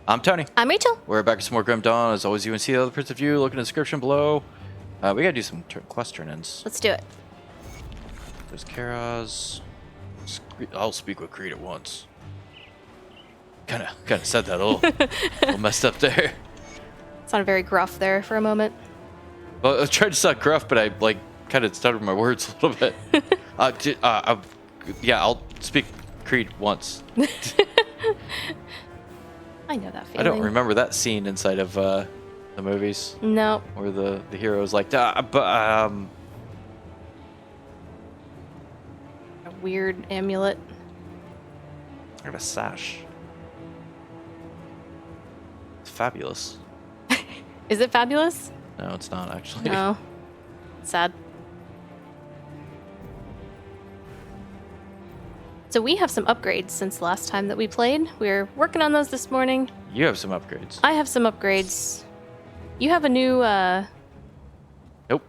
I'm Tony. I'm Rachel. We're back with some more Grim Dawn. As always, you can see the other parts of you. Look in the description below. We gotta do some quest turn-ins. Let's do it. There's Kara's. I'll speak with Creed at once. Kind of said that a little messed up there. Sounded very gruff there for a moment. Well, I tried to sound gruff, but I kind of stuttered my words a little bit. Yeah, I'll speak Creed once. I know that feeling. I don't remember that scene inside of the movies. No. Where the hero's like, A weird amulet. I got a sash. It's fabulous. Is it fabulous? No, it's not actually. No. Sad. So we have some upgrades since the last time that we played. We're working on those this morning. You have some upgrades. I have some upgrades. You have a new Nope.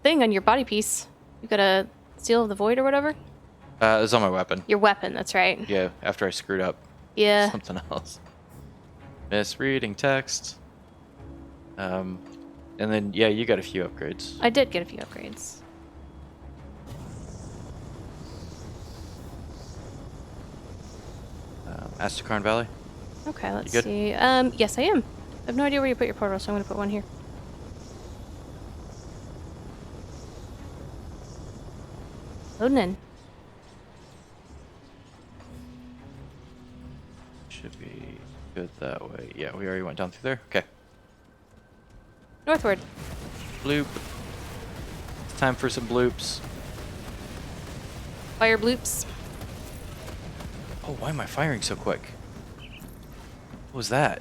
thing on your body piece. You got a Seal of the Void or whatever? It's on my weapon. Your weapon, that's right. Yeah, after I screwed up. Yeah. Something else. Misreading text. And then, yeah, you got a few upgrades. I did get a few upgrades. Asterkarn Valley. Okay, let's good? see. Yes, I am. I have no idea where you put your portal, so I'm going to put one here. Loading in. Should be good that way. Yeah, we already went down through there. Okay. Northward. Bloop. It's time for some bloops. Fire bloops. Oh, why am I firing so quick? What was that?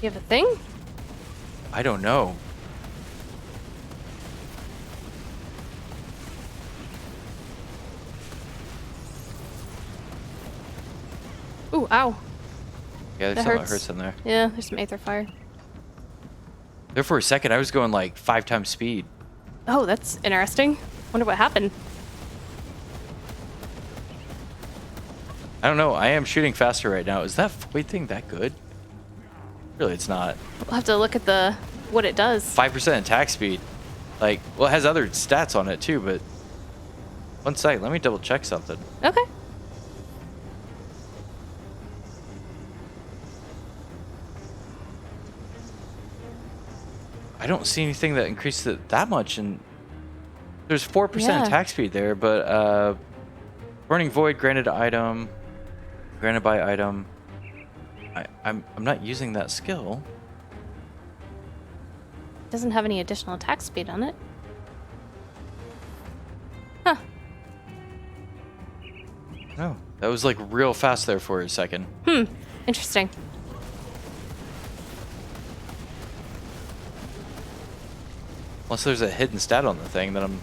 You have a thing? I don't know. Ooh, ow. Yeah, there's That something that hurts. hurts in there. Yeah, there's some aether fire. There for a second, I was going like 5 times speed. Oh, that's interesting. Wonder what happened. I don't know. I am shooting faster right now. Is that void thing that good? Really, it's not. We'll have to look at what it does. 5% attack speed. Like, well, it has other stats on it too, but... One sec, let me double check something. Okay. I don't see anything that increases it that much, and... There's 4% Yeah. attack speed there, but, Burning Void, granted item... Granted by item... I'm not using that skill. Doesn't have any additional attack speed on it. Huh. No, that was like real fast there for a second. Interesting. Unless there's a hidden stat on the thing that I'm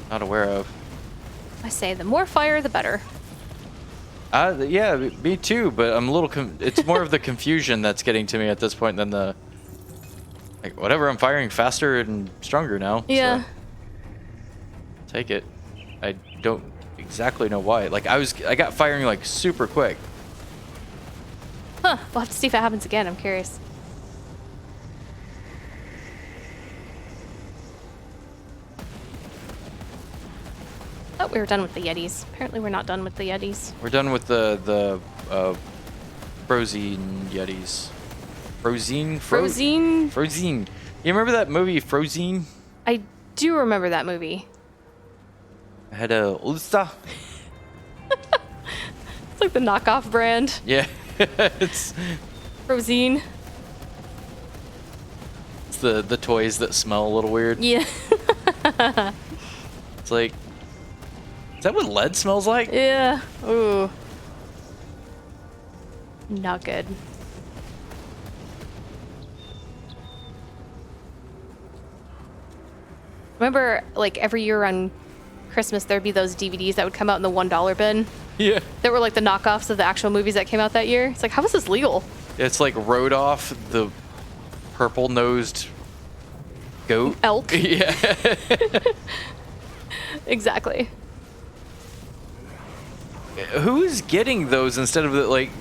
not aware of. I say the more fire, the better. Yeah, me too, but I'm a little it's more of the confusion that's getting to me at this point than the... Like, whatever, I'm firing faster and stronger now. Yeah. So take it. I don't exactly know why. Like, I got firing like super quick. Huh. We'll have to see if it happens again. I'm curious. Oh, we were done with the Yetis. Apparently we're not done with the Yetis. We're done with the Frozine Yetis. Frozine? Frozine? Frozine. You remember that movie Frozine? I do remember that movie. I had a Ulsta. It's like the knockoff brand. Yeah. it's Frozine. the toys that smell a little weird. Yeah. It's like, is that what lead smells like? Yeah. Ooh. Not good. Remember, like, every year around Christmas, there'd be those DVDs that would come out in the $1 bin Yeah. that were like the knockoffs of the actual movies that came out that year. It's like, how is this legal? It's like Rodolph, the purple-nosed goat. Elk. Yeah. Exactly. who's getting those instead of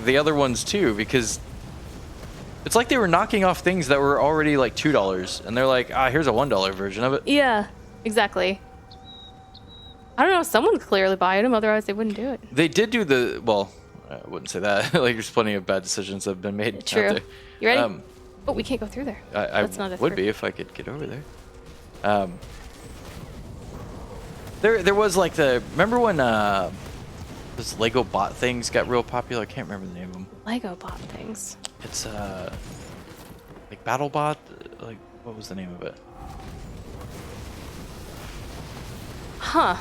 the other ones too? Because it's like they were knocking off things that were already like $2, and they're like, here's a $1 version of it. Yeah, exactly. I don't know. Someone's clearly buying them, otherwise they wouldn't do it. They did do well, I wouldn't say that. Like, there's plenty of bad decisions that have been made. True. Out there. You ready? Oh, we can't go through there. I That's not a would be if I could get over there. There was like remember when those Lego bot things got real popular? I can't remember the name of them. Lego bot things. It's like BattleBot. Like, what was the name of it? Huh.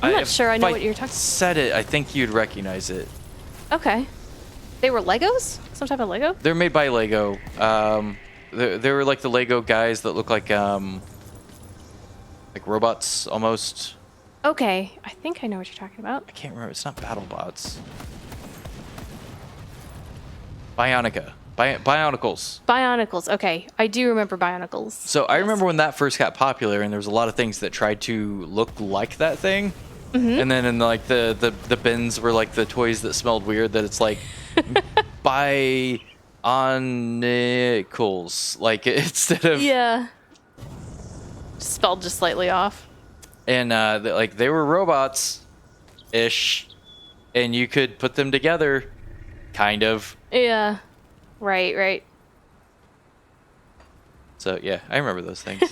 I'm not sure I know what you're talking about. Said it, I think you'd recognize it. Okay. They were Legos? Some type of Lego? They're made by Lego. They were like the Lego guys that look like robots almost. Okay, I think I know what you're talking about. I can't remember. It's not BattleBots. Bionica. Bionicles. Bionicles. Okay, I do remember Bionicles. So I remember when that first got popular, and there was a lot of things that tried to look like that thing. Mm-hmm. And then in like the bins were like the toys that smelled weird. That it's like Bionicles, like instead of spelled just slightly off. And like they were robots, ish, and you could put them together, kind of. Yeah. Right. So yeah, I remember those things.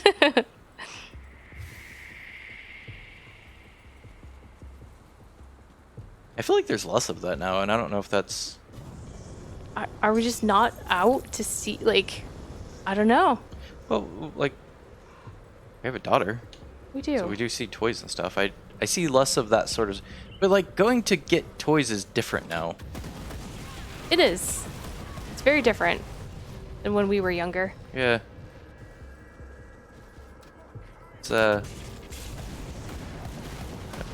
I feel like there's less of that now, and I don't know if that's. Are we just not out to see? Like, I don't know. Well, like, we have a daughter. We do. So we do see toys and stuff. I see less of that sort of. But like going to get toys is different now. It is. It's very different than when we were younger. Yeah. It's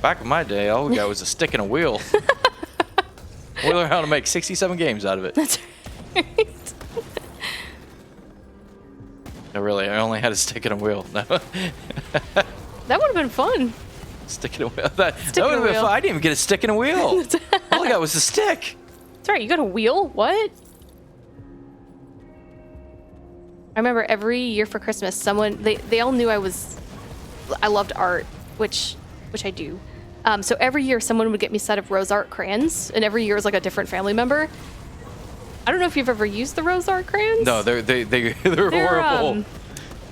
back in my day, all we got was a stick and a wheel. We learned how to make 67 games out of it. That's right. No, really, I only had a stick and a wheel. No. That would have been fun. Stick and a wheel. That would have been fun. I didn't even get a stick and a wheel. All I got was a stick. That's right. You got a wheel? What? I remember every year for Christmas, they all knew I loved art, which I do. So every year someone would get me a set of rose art crayons, and every year was like a different family member. I don't know if you've ever used the rose art crayons. No, they're horrible.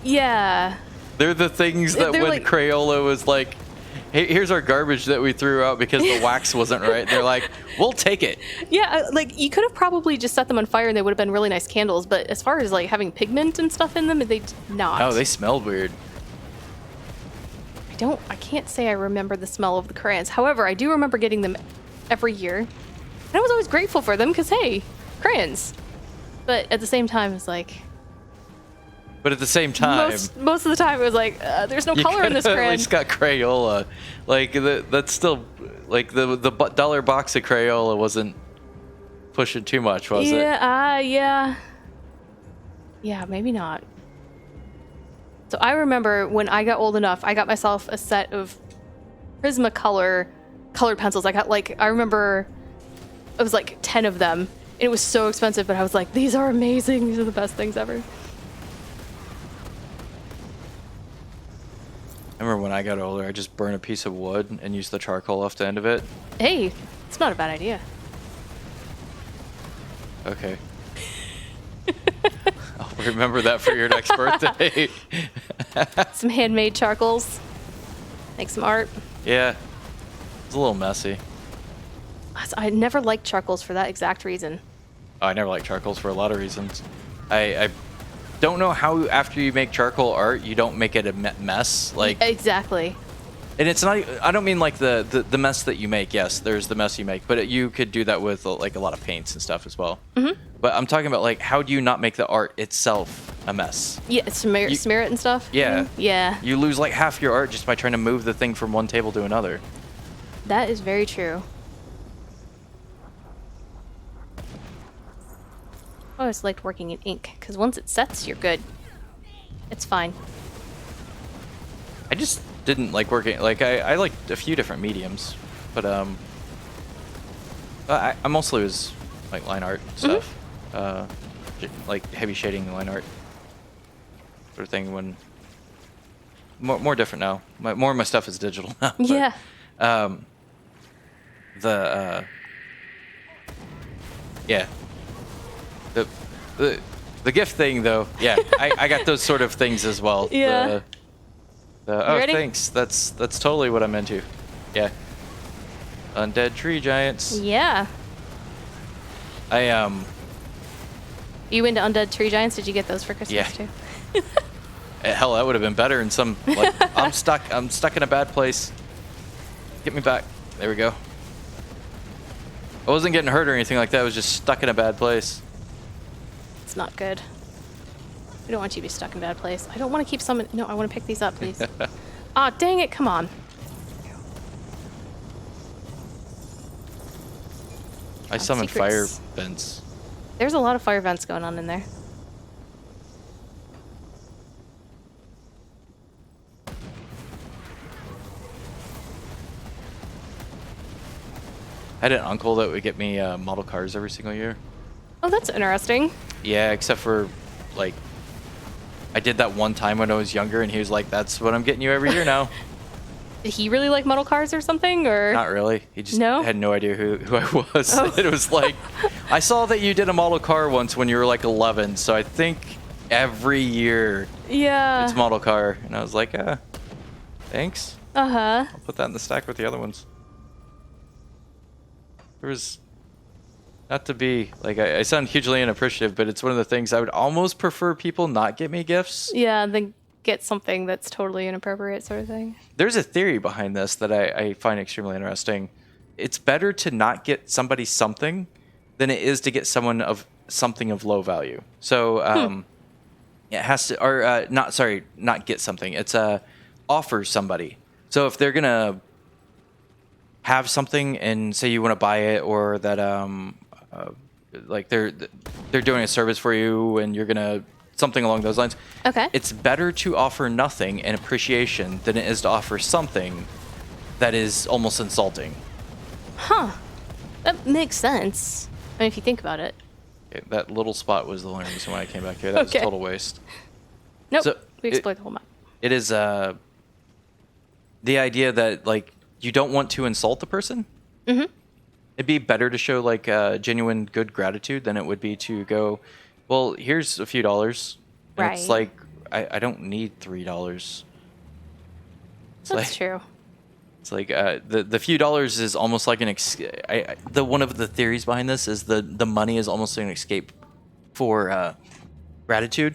Yeah. They're the things that when like, Crayola was like, hey, here's our garbage that we threw out because the wax wasn't right. They're like, we'll take it. Yeah, like you could have probably just set them on fire and they would have been really nice candles. But as far as like having pigment and stuff in them, they did not. Oh, they smelled weird. I can't say I remember the smell of the crayons. However, I do remember getting them every year. And I was always grateful for them because, hey, crayons. But at the same time, it's like... But at the same time... Most of the time, it was like, there's no color in this crayon. At least got Crayola. Like, that's still... Like, the dollar box of Crayola wasn't pushing too much, was it? Yeah. Yeah, maybe not. So I remember when I got old enough, I got myself a set of Prismacolor colored pencils. I remember it was like 10 of them. And it was so expensive, but I was like, these are amazing. These are the best things ever. I remember when I got older, I just burned a piece of wood and used the charcoal off the end of it. Hey, it's not a bad idea. Okay. I'll remember that for your next birthday. Some handmade charcoals. Make some art. Yeah. It's a little messy. I never liked charcoals for that exact reason. Oh, I never liked charcoals for a lot of reasons. I don't know how after you make charcoal art, you don't make it a mess. Like exactly. And it's not. I don't mean like the mess that you make. Yes, there's the mess you make, but you could do that with like a lot of paints and stuff as well. Mm-hmm. But I'm talking about like how do you not make the art itself a mess? Yeah, smear it and stuff. Yeah. Mm-hmm. Yeah. You lose like half your art just by trying to move the thing from one table to another. That is very true. I always liked working in ink because once it sets, you're good. It's fine. I just didn't like working. Like I liked a few different mediums, but I mostly was like line art stuff, like heavy shading line art sort of thing. When more different now. More of my stuff is digital now. But, Yeah. Yeah. The gift thing though, yeah, I got those sort of things as well. Yeah. Oh, ready? thanks. That's totally what I'm into. Yeah. Undead tree giants. Yeah. You into undead tree giants? Did you get those for Christmas Yeah. too? Hell, that would have been better in some like I'm stuck in a bad place. Get me back. There we go. I wasn't getting hurt or anything like that. I was just stuck in a bad place. It's not good. We don't want you to be stuck in a bad place. I don't want to keep some. No, I want to pick these up, please. Ah, dang it! Come on. I summoned fire secrets. vents. There's a lot of fire vents going on in there. I had an uncle that would get me model cars every single year. Oh, that's interesting. Yeah, except for like I did that one time when I was younger, and he was like, "That's what I'm getting you every year now." Did he really like model cars or something, or? Not really. He just No? had no idea who I was. Oh. It was like, I saw that you did a model car once when you were like 11, so I think every year Yeah. it's model car. And I was like, thanks. Uh-huh. I'll put that in the stack with the other ones. There was, not to be, like, I sound hugely unappreciative, but it's one of the things I would almost prefer people not get me gifts. Yeah, then get something that's totally inappropriate sort of thing. There's a theory behind this that I find extremely interesting. It's better to not get somebody something than it is to get someone of something of low value. So it has to, or not get something. It's offer somebody. So if they're gonna have something and say you want to buy it, or that like they're doing a service for you and you're gonna something along those lines. Okay. It's better to offer nothing in appreciation than it is to offer something that is almost insulting. Huh. That makes sense. I mean, if you think about it. Okay, that little spot was the only reason why I came back here. That was a total waste. Nope. So we explored the whole map. It is the idea that like you don't want to insult the person. Mm-hmm. It'd be better to show like genuine good gratitude than it would be to go, well, here's a few dollars. And Right. It's like I don't need $3. That's true. It's like the few dollars is almost like an one of the theories behind this is the money is almost an escape for gratitude.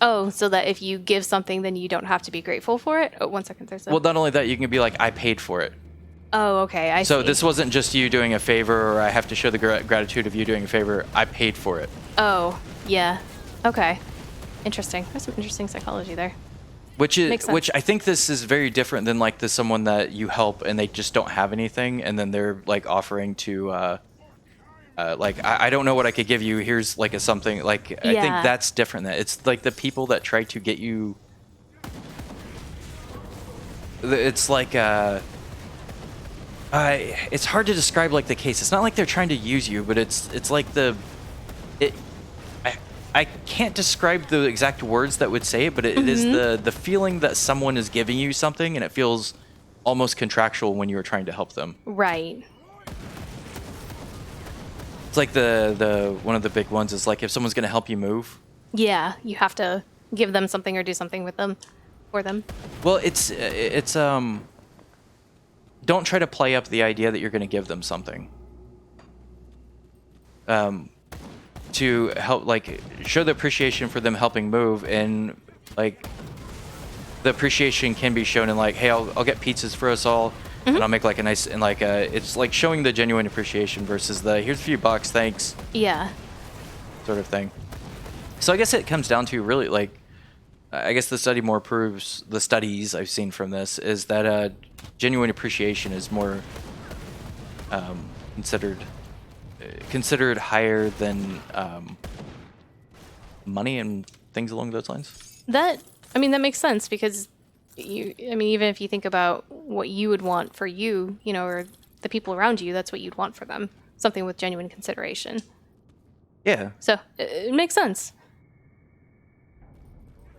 Oh, so that if you give something, then you don't have to be grateful for it? Oh, 1 second, there's a... Well, not only that, you can be like, I paid for it. Oh, okay, I see. So this wasn't just you doing a favor, or I have to show the gratitude of you doing a favor. I paid for it. Oh, yeah. Okay. Interesting. There's some interesting psychology there. Which Makes sense. I think this is very different than like someone that you help and they just don't have anything, and then they're like offering to like I don't know what I could give you. Here's like a something. Like I think Yeah. that's different. That it's like the people that try to get you. It's like it's hard to describe like the case. It's not like they're trying to use you, but it's like I can't describe the exact words that would say it, but it is the feeling that someone is giving you something and it feels almost contractual when you're trying to help them. Right. It's like the one of the big ones is like if someone's going to help you move. Yeah, you have to give them something or do something with them, for them. Well, it's don't try to play up the idea that you're going to give them something. To help, like, show the appreciation for them helping move, and like the appreciation can be shown in like, hey, I'll get pizzas for us all, and I'll make like a nice, and like it's like showing the genuine appreciation versus the here's a few bucks, thanks, Yeah. sort of thing. So I guess it comes down to really like, I guess the study more proves, the studies I've seen from this is that genuine appreciation is more considered higher than money and things along those lines. That makes sense because even if you think about what you would want for you, or the people around you, that's what you'd want for them. Something with genuine consideration. Yeah. So it makes sense.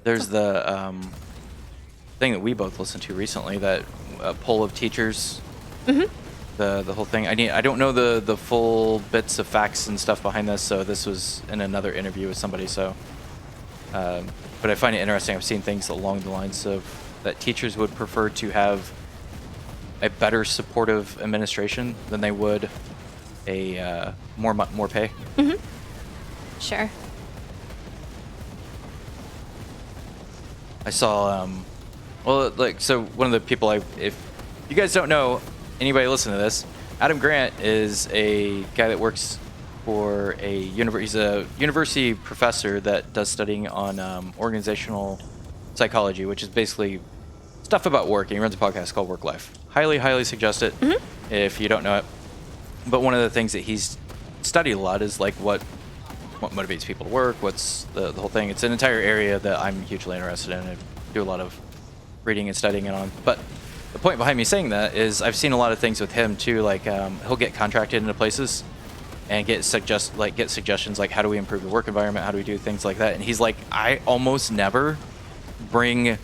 There's the thing that we both listened to recently, that poll of teachers. Mm-hmm. The whole thing. I don't know the full bits of facts and stuff behind this, so this was in another interview with somebody. So, but I find it interesting. I've seen things along the lines of that teachers would prefer to have a better supportive administration than they would a more pay. Mm-hmm. Sure. I saw well, like, so one of the people if you guys don't know, anybody listen to this, Adam Grant is a guy that works for he's a university professor that does studying on organizational psychology, which is basically stuff about work, and he runs a podcast called Work Life. Highly suggest it if you don't know it. But one of the things that he's studied a lot is like what motivates people to work, what's the whole thing. It's an entire area that I'm hugely interested in. I do a lot of reading and studying it on. But the point behind me saying that is I've seen a lot of things with him too. Like he'll get contracted into places and get suggestions like, how do we improve the work environment? How do we do things like that? And he's like, I almost never bring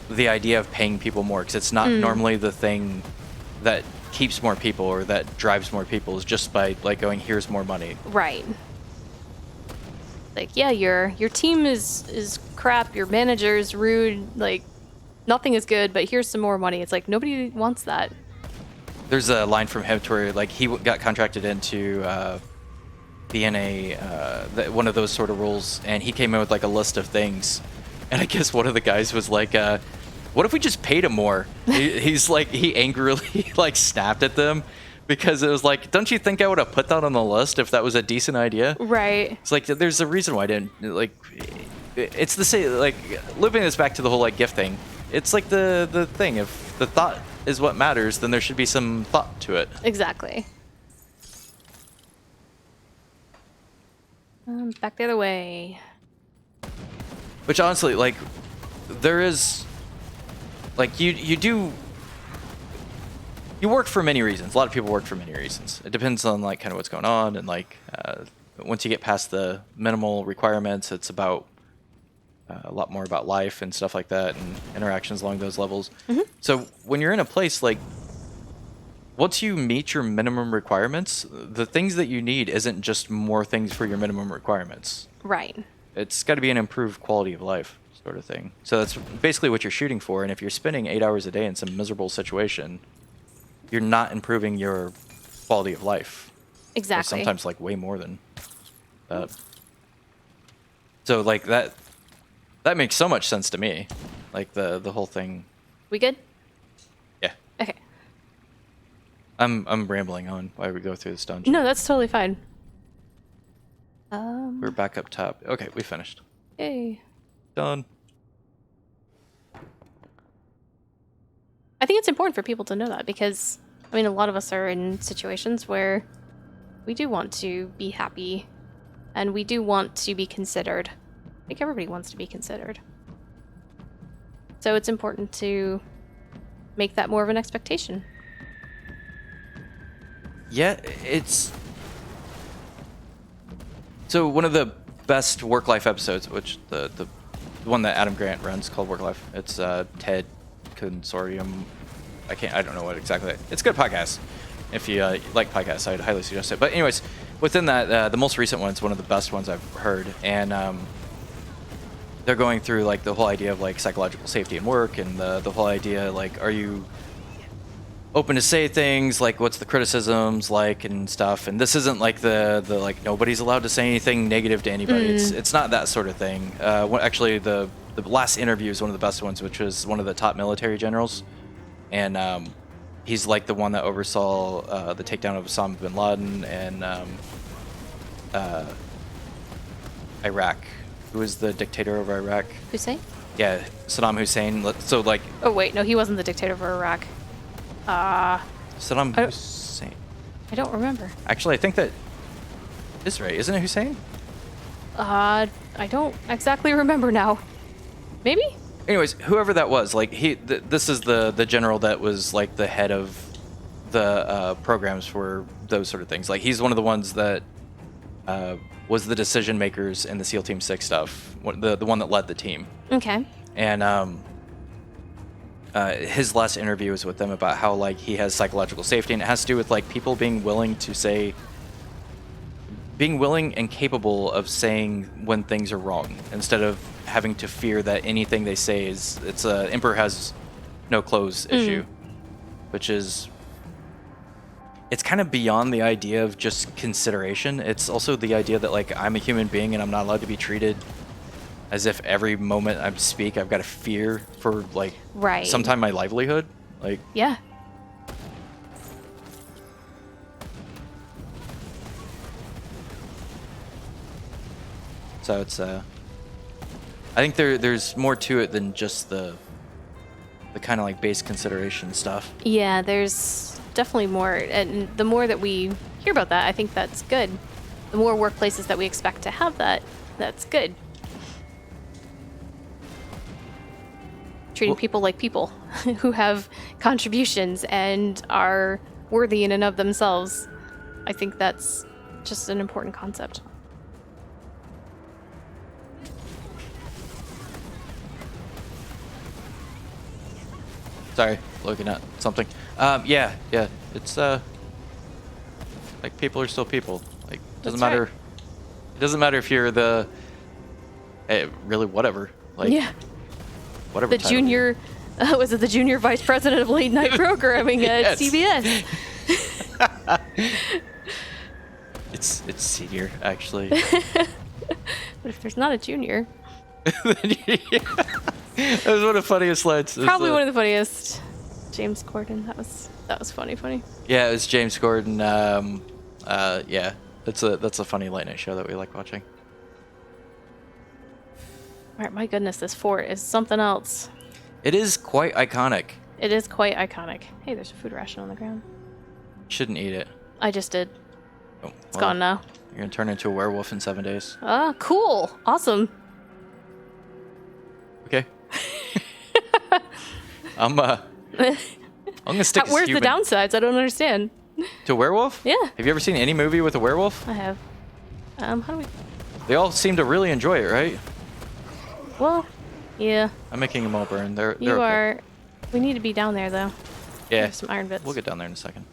the idea of paying people more, because it's not normally the thing that keeps more people or that drives more people, is just by like going, here's more money. Right. Like, yeah, your team is crap, your manager's rude, like nothing is good, but here's some more money. It's like nobody wants that. There's a line from him to where like he got contracted into being one of those sort of roles, and he came in with like a list of things, and I guess one of the guys was like, what if we just paid him more? He's like, he angrily like snapped at them, because it was like, don't you think I would have put that on the list if that was a decent idea? Right. It's like, there's a reason why I didn't. Like, it's the same, like, looping this back to the whole like gift thing. It's like the thing, if the thought is what matters, then there should be some thought to it. Exactly. Back the other way. Which honestly, like, there is, like, you work for many reasons. A lot of people work for many reasons. It depends on like kind of what's going on, and like once you get past the minimal requirements, it's about a lot more about life and stuff like that, and interactions along those levels. Mm-hmm. So when you're in a place like, once you meet your minimum requirements, the things that you need isn't just more things for your minimum requirements. Right. It's got to be an improved quality of life sort of thing. So that's basically what you're shooting for. And if you're spending 8 hours a day in some miserable situation, you're not improving your quality of life. Exactly. Or sometimes like way more than that. So like that makes so much sense to me. Like the whole thing. We good? Yeah. Okay. I'm rambling on while we go through this dungeon. No, that's totally fine. We're back up top. Okay, we finished. Yay. Done. I think it's important for people to know that, because, I mean, a lot of us are in situations where we do want to be happy and we do want to be considered. I think everybody wants to be considered. So it's important to make that more of an expectation. Yeah, it's... So one of the best work-life episodes, which the one that Adam Grant runs called Work Life, it's TED Consortium. I don't know what exactly. It's a good podcast. If you like podcasts, I'd highly suggest it. But anyways, within that, the most recent one's one of the best ones I've heard, and they're going through like the whole idea of like psychological safety in work, and the whole idea like, are you open to say things, like what's the criticisms like and stuff. And this isn't like the like nobody's allowed to say anything negative to anybody. It's not that sort of thing. Actually, the last interview is one of the best ones, which was one of the top military generals, and he's like the one that oversaw the takedown of Osama bin Laden and Iraq. Who was the dictator of Iraq? Hussein? Yeah, Saddam Hussein. So like. Oh wait, no, he wasn't the dictator of Iraq. Saddam Hussein. I don't remember. Actually, I think that is right. Isn't it Hussein? I don't exactly remember now. Maybe? Anyways, whoever that was, like this is the general that was like the head of the programs for those sort of things. Like he's one of the ones that was the decision makers in the SEAL Team 6 stuff, the one that led the team. Okay. And his last interview was with them about how like he has psychological safety, and it has to do with like people being willing and capable of saying when things are wrong, instead of having to fear that anything they say it's a emperor has no clothes issue, which is, it's kind of beyond the idea of just consideration. It's also the idea that like I'm a human being and I'm not allowed to be treated as if every moment I speak I've got to fear for like sometime my livelihood. Like yeah. So it's I think there's more to it than just the kind of like base consideration stuff. Yeah, there's definitely more, and the more that we hear about that, I think that's good. The more workplaces that we expect to have that, that's good. Treating people like people who have contributions and are worthy in and of themselves. I think that's just an important concept. Sorry, looking at something. Yeah, it's like people are still people. Like doesn't That's matter. right. It doesn't matter if you're the really whatever. Like Yeah. whatever. The junior, was it the junior vice president of late night programming at CBS? It's senior actually. But if there's not a junior, That was one of the funniest lines. probably one of the funniest. James Corden. That was funny. Yeah, it was James Corden. Yeah, that's a funny late night show that we like watching. All right, my goodness, this fort is something else. It is quite iconic. It is quite iconic. Hey, there's a food ration on the ground. Shouldn't eat it. I just did. Oh, It's gone now. You're gonna turn into a werewolf in 7 days. Ah, cool. Awesome. Okay. I'm gonna stick. Where's the downsides? I don't understand. To werewolf? Yeah. Have you ever seen any movie with a werewolf? I have. How do we... They all seem to really enjoy it, right? Well, yeah. I'm making them all burn. They're You okay. are... We need to be down there, though. Yeah. There's some iron bits. We'll get down there in a second.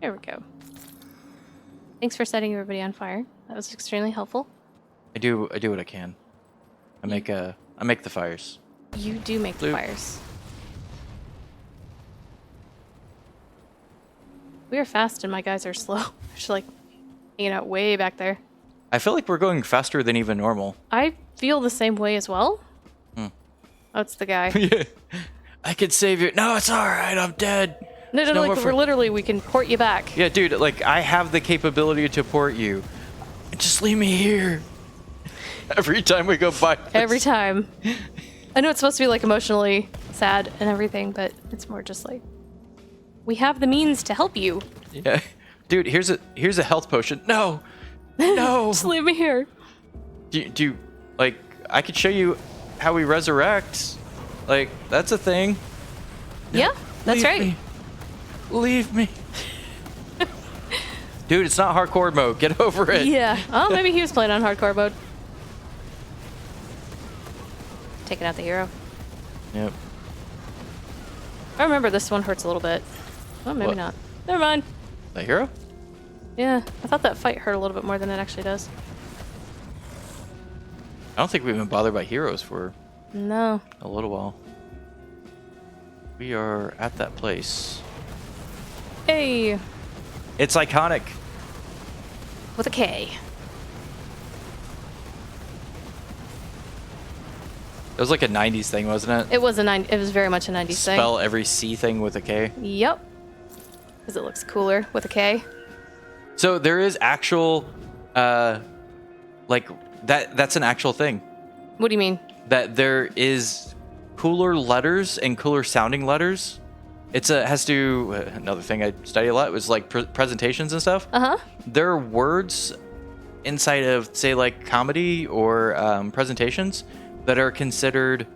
There we go. Thanks for setting everybody on fire. That was extremely helpful. I do what I can. I make the fires. You do make the Luke. fires. We are fast and my guys are slow. They're just like hanging out way back there. I feel like we're going faster than even normal. I feel the same way as well. That's the guy. Yeah. I could save you. No, it's all right. I'm dead. No, more like, for- we're literally, we can port you back. Yeah, dude. Like I have the capability to port you. Just leave me here. Every time we go by. Every time. I know it's supposed to be like emotionally sad and everything, but it's more just like, we have the means to help you. Yeah, dude. Here's a health potion. No, no. Just leave me here. do you like? I could show you how we resurrect. Like that's a thing. Yeah, that's Leave right. me. Leave me. Dude, it's not hardcore mode. Get over it. Yeah. Oh, maybe he was playing on hardcore mode. Taking out the hero. Yep. I remember this one hurts a little bit. Oh, maybe What? not. Never mind. The hero? Yeah, I thought that fight hurt a little bit more than it actually does. I don't think we've been bothered by heroes for No. a little while. We are at that place. Hey, It's iconic. with a K. It was like a 90s thing, wasn't it? It was It was very much a 90s thing. Spell every C thing with a K. Yep. Because it looks cooler with a K. So there is actual, like that's an actual thing. What do you mean? That there is cooler letters and cooler sounding letters It's has to another thing I study a lot was like presentations and stuff. There are words inside of, say, like comedy or presentations that are considered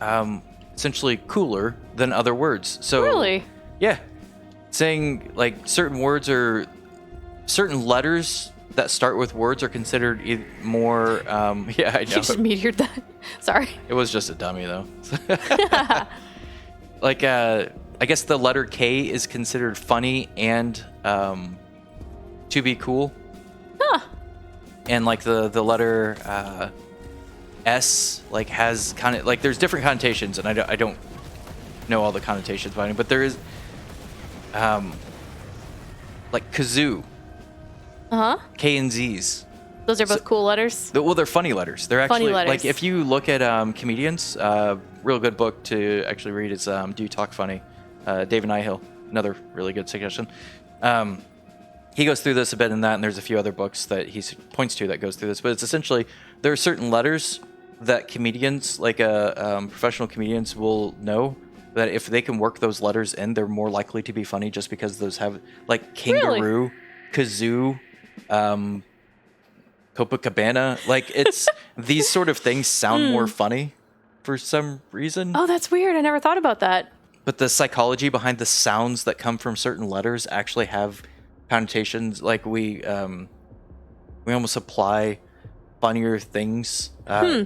essentially cooler than other words. So Really? yeah, saying like certain words or certain letters that start with words are considered more. Yeah, I know. You just meteored that. Sorry. It was just a dummy though. Like I guess the letter K is considered funny and to be cool. Huh. And like the letter S like has kind of like there's different connotations, and I don't know all the connotations behind it, but there is like kazoo. K and Z's. Those are both cool letters. Well, they're funny letters. They're actually Funny letters. like if you look at comedians, real good book to actually read is Do You Talk Funny? David Nihill, another really good suggestion. He goes through this a bit in that, and there's a few other books that he points to that goes through this. But it's essentially there are certain letters that comedians, like professional comedians, will know that if they can work those letters in, they're more likely to be funny just because those have like kangaroo, kazoo, Copacabana. Like it's these sort of things sound more funny for some reason. Oh, that's weird. I never thought about that. But the psychology behind the sounds that come from certain letters actually have connotations. Like we almost apply funnier things.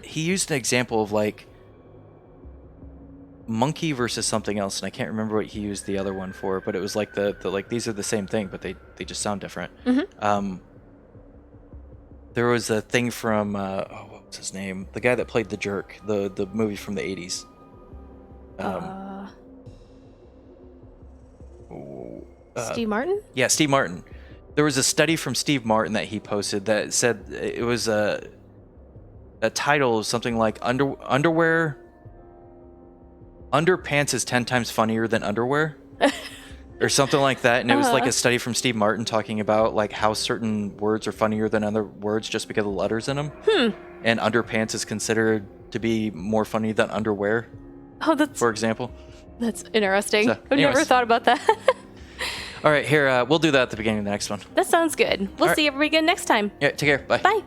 He used an example of like monkey versus something else, and I can't remember what he used the other one for, but it was like the like these are the same thing, but they just sound different. There was a thing from what was his name? The guy that played the jerk, the movie from the 80s. Steve Martin? Yeah, Steve Martin. There was a study from Steve Martin that he posted that said it was a title of something like underwear. Underpants is 10 times funnier than underwear. Or something like that, and it was like a study from Steve Martin talking about like how certain words are funnier than other words just because of the letters in them. And underpants is considered to be more funny than underwear. Oh, for example. That's interesting. So, I've never thought about that. All right, here we'll do that at the beginning of the next one. That sounds good. We'll see everybody again next time. Yeah, take care. Bye. Bye.